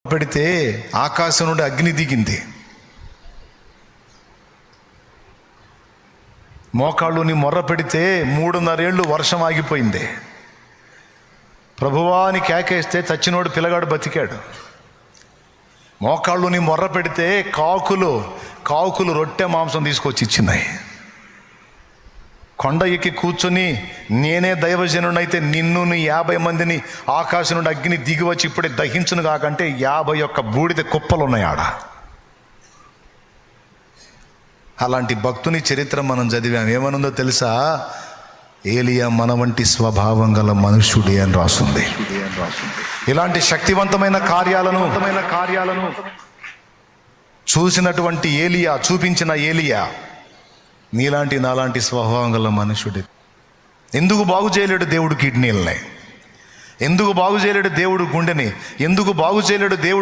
పెడితే ఆకాశం నుండి అగ్ని దిగింది. మోకాళ్ళుని మొర్ర పెడితే 3.5 ఏళ్ళు వర్షం ఆగిపోయింది. ప్రభువా అని కేకేస్తే చచ్చినోడు పిల్లగాడు బతికాడు. మోకాళ్ళుని మొర్ర పెడితే కాకులు రొట్టె మాంసం తీసుకొచ్చి ఇచ్చినాయి. కొండ ఎక్కి కూర్చొని నేనే దైవజనుడైతే నిన్ను 50 మందిని ఆకాశం నుండి అగ్ని దిగి వచ్చి ఇప్పుడే దహించును కాకంటే 51 బూడిద కుప్పలు ఉన్నాయి ఆడ. అలాంటి భక్తుని చరిత్ర మనం చదివాం. ఏమనుందో తెలుసా? ఏలియా మన వంటి స్వభావం గల మనుష్యుడే అని రాస్తుంది. ఇలాంటి శక్తివంతమైన కార్యాలను చూసినటువంటి ఏలియా, చూపించిన ఏలియా నీలాంటి నాలాంటి స్వభావం గల మనుషుడే. ఎందుకు బాగు చేయలేడు దేవుడు కిడ్నీలని? ఎందుకు బాగు చేయలేడు దేవుడు గుండెని? ఎందుకు బాగు చేయలేడు దేవుడు